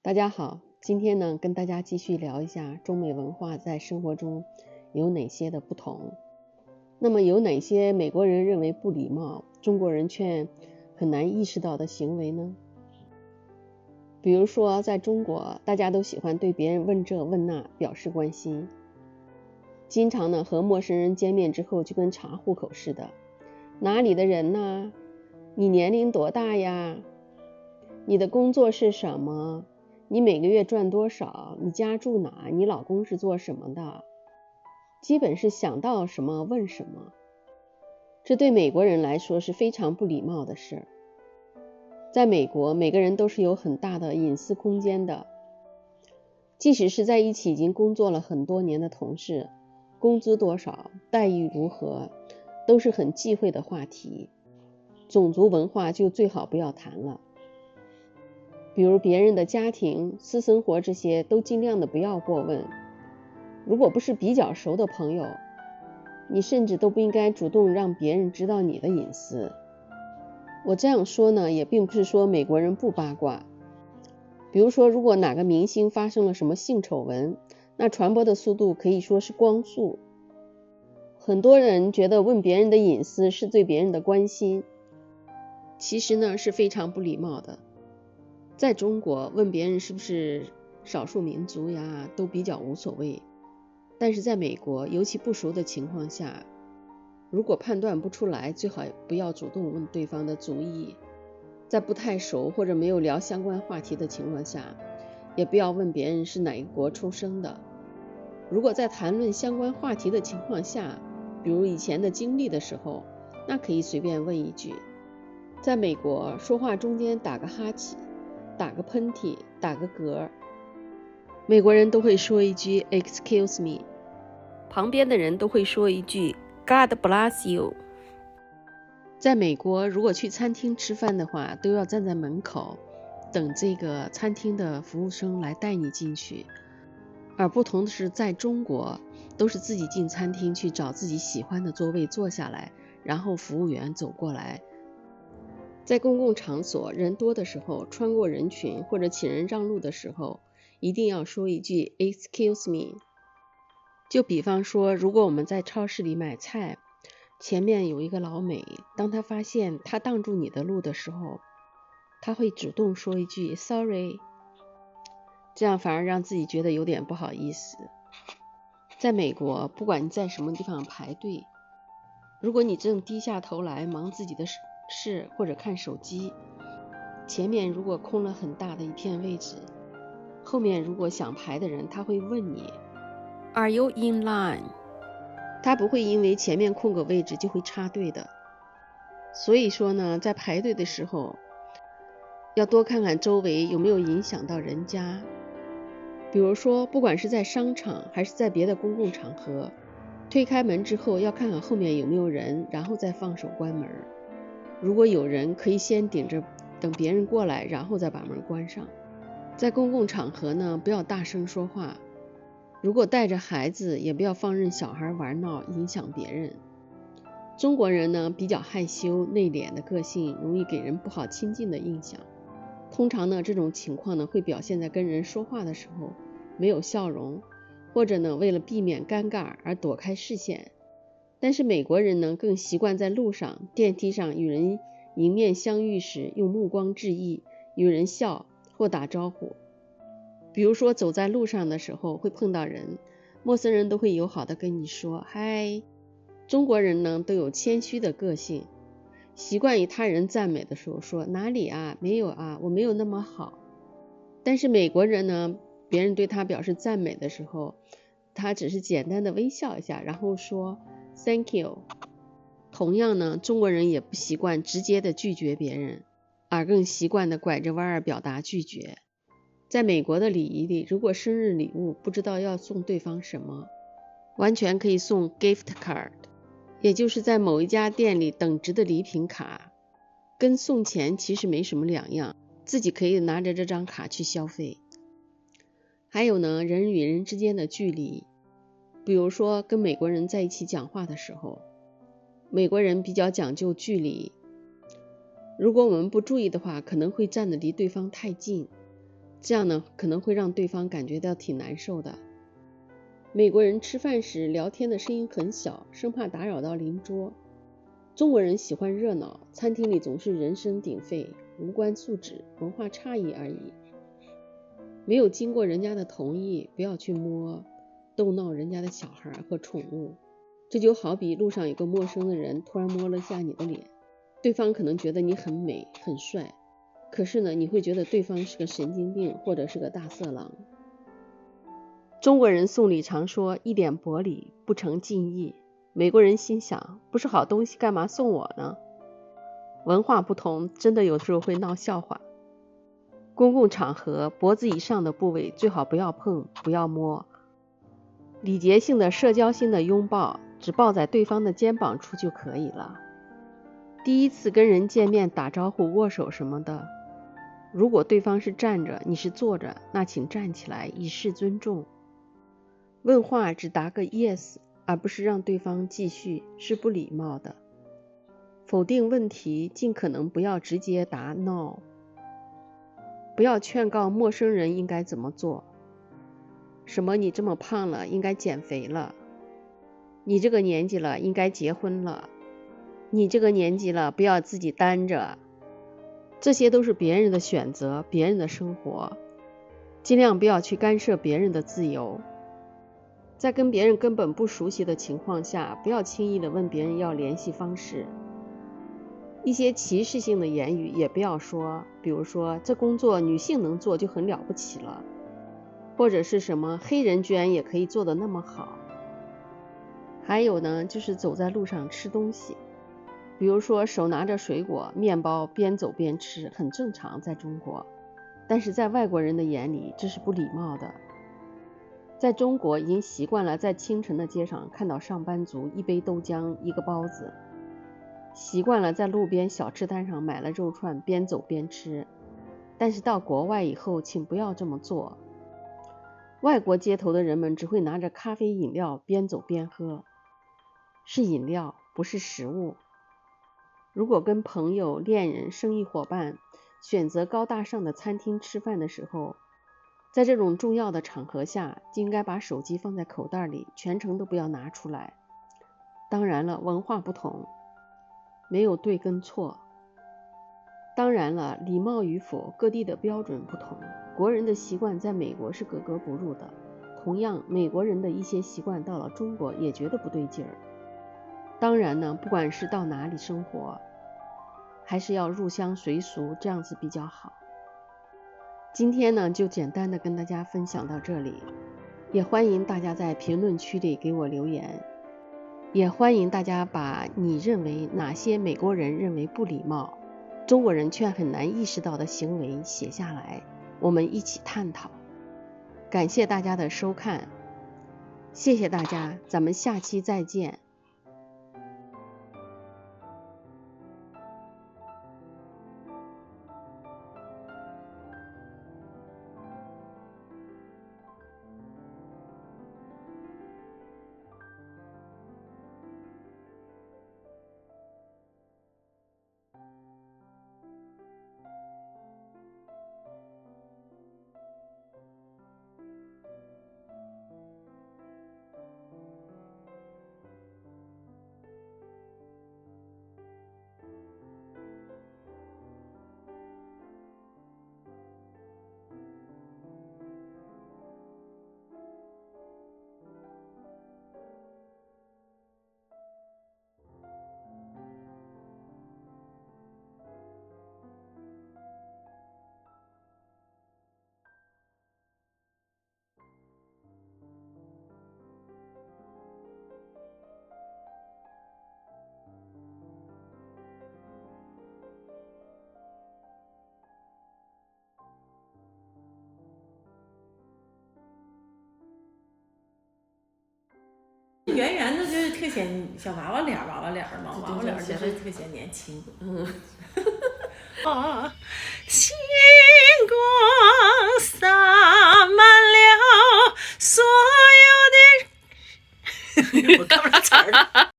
大家好，今天呢跟大家继续聊一下中美文化在生活中有哪些的不同。那么有哪些美国人认为不礼貌，中国人却很难意识到的行为呢？比如说在中国，大家都喜欢对别人问这问那，表示关心，经常呢和陌生人见面之后就跟查户口似的，哪里的人呢？你年龄多大呀？你的工作是什么？你每个月赚多少？你家住哪？你老公是做什么的？基本是想到什么问什么。这对美国人来说是非常不礼貌的事。在美国，每个人都是有很大的隐私空间的，即使是在一起已经工作了很多年的同事，工资多少，待遇如何，都是很忌讳的话题。种族文化就最好不要谈了。比如别人的家庭、私生活这些都尽量的不要过问。如果不是比较熟的朋友，你甚至都不应该主动让别人知道你的隐私。我这样说呢，也并不是说美国人不八卦。比如说，如果哪个明星发生了什么性丑闻，那传播的速度可以说是光速。很多人觉得问别人的隐私是对别人的关心，其实呢是非常不礼貌的。在中国，问别人是不是少数民族呀，都比较无所谓。但是在美国，尤其不熟的情况下，如果判断不出来，最好不要主动问对方的族裔。在不太熟或者没有聊相关话题的情况下，也不要问别人是哪一国出生的。如果在谈论相关话题的情况下，比如以前的经历的时候，那可以随便问一句。在美国，说话中间打个哈欠，打个喷嚏，打个嗝，美国人都会说一句 Excuse me， 旁边的人都会说一句 God bless you。 在美国，如果去餐厅吃饭的话，都要站在门口等这个餐厅的服务生来带你进去。而不同的是，在中国都是自己进餐厅去找自己喜欢的座位坐下来，然后服务员走过来。在公共场所人多的时候，穿过人群或者请人让路的时候，一定要说一句 Excuse me。 就比方说，如果我们在超市里买菜，前面有一个老美，当他发现他挡住你的路的时候，他会主动说一句 Sorry， 这样反而让自己觉得有点不好意思。在美国，不管你在什么地方排队，如果你正低下头来忙自己的事或者看手机，前面如果空了很大的一片位置，后面如果想排的人，他会问你 Are you in line？ 他不会因为前面空个位置就会插队的。所以说呢，在排队的时候要多看看周围有没有影响到人家。比如说，不管是在商场还是在别的公共场合，推开门之后要看看后面有没有人，然后再放手关门。如果有人，可以先顶着等别人过来，然后再把门关上。在公共场合呢，不要大声说话。如果带着孩子，也不要放任小孩玩闹，影响别人。中国人呢，比较害羞内敛的个性，容易给人不好亲近的印象。通常呢，这种情况呢，会表现在跟人说话的时候没有笑容，或者呢，为了避免尴尬而躲开视线。但是美国人呢，更习惯在路上、电梯上与人迎面相遇时用目光致意，与人笑或打招呼。比如说走在路上的时候会碰到人，陌生人都会友好的跟你说嗨。中国人呢，都有谦虚的个性，习惯于他人赞美的时候说哪里啊，没有啊，我没有那么好。但是美国人呢，别人对他表示赞美的时候，他只是简单的微笑一下，然后说 Thank you。 同样呢，中国人也不习惯直接的拒绝别人，而更习惯的拐着弯儿表达拒绝。在美国的礼仪里，如果生日礼物不知道要送对方什么，完全可以送 gift card， 也就是在某一家店里等值的礼品卡，跟送钱其实没什么两样，自己可以拿着这张卡去消费。还有呢，人与人之间的距离，比如说跟美国人在一起讲话的时候，美国人比较讲究距离，如果我们不注意的话，可能会站得离对方太近，这样呢可能会让对方感觉到挺难受的。美国人吃饭时聊天的声音很小，生怕打扰到邻桌。中国人喜欢热闹，餐厅里总是人声鼎沸，无关素质，文化差异而已。没有经过人家的同意，不要去摸逗闹人家的小孩和宠物。这就好比路上有个陌生的人突然摸了下你的脸，对方可能觉得你很美很帅，可是呢，你会觉得对方是个神经病或者是个大色狼。中国人送礼常说一点薄礼不成敬意，美国人心想，不是好东西干嘛送我呢？文化不同，真的有时候会闹笑话。公共场合脖子以上的部位最好不要碰不要摸，礼节性的社交性的拥抱只抱在对方的肩膀处就可以了。第一次跟人见面打招呼握手什么的，如果对方是站着你是坐着，那请站起来以示尊重。问话只答个 yes 而不是让对方继续，是不礼貌的。否定问题尽可能不要直接答 no。不要劝告陌生人应该怎么做，什么你这么胖了应该减肥了，你这个年纪了应该结婚了，你这个年纪了不要自己单着。这些都是别人的选择，别人的生活，尽量不要去干涉别人的自由。在跟别人根本不熟悉的情况下，不要轻易的问别人要联系方式。一些歧视性的言语也不要说，比如说这工作女性能做就很了不起了，或者是什么黑人居然也可以做得那么好。还有呢，就是走在路上吃东西，比如说手拿着水果面包边走边吃，很正常在中国，但是在外国人的眼里这是不礼貌的。在中国已经习惯了在清晨的街上看到上班族一杯豆浆一个包子，习惯了在路边小吃摊上买了肉串边走边吃，但是到国外以后请不要这么做。外国街头的人们只会拿着咖啡饮料边走边喝，是饮料不是食物。如果跟朋友恋人生意伙伴选择高大上的餐厅吃饭的时候，在这种重要的场合下就应该把手机放在口袋里，全程都不要拿出来。当然了，文化不同，没有对跟错。当然了，礼貌与否各地的标准不同，国人的习惯在美国是格格不入的，同样美国人的一些习惯到了中国也觉得不对劲儿。当然呢，不管是到哪里生活，还是要入乡随俗，这样子比较好。今天呢就简单的跟大家分享到这里，也欢迎大家在评论区里给我留言，也欢迎大家把你认为哪些美国人认为不礼貌，中国人却很难意识到的行为写下来，我们一起探讨。感谢大家的收看，谢谢大家，咱们下期再见。圆圆的就是特显小娃娃脸儿嘛，娃娃脸儿就是特显年轻。星光洒满了所有的，我看不上词儿了。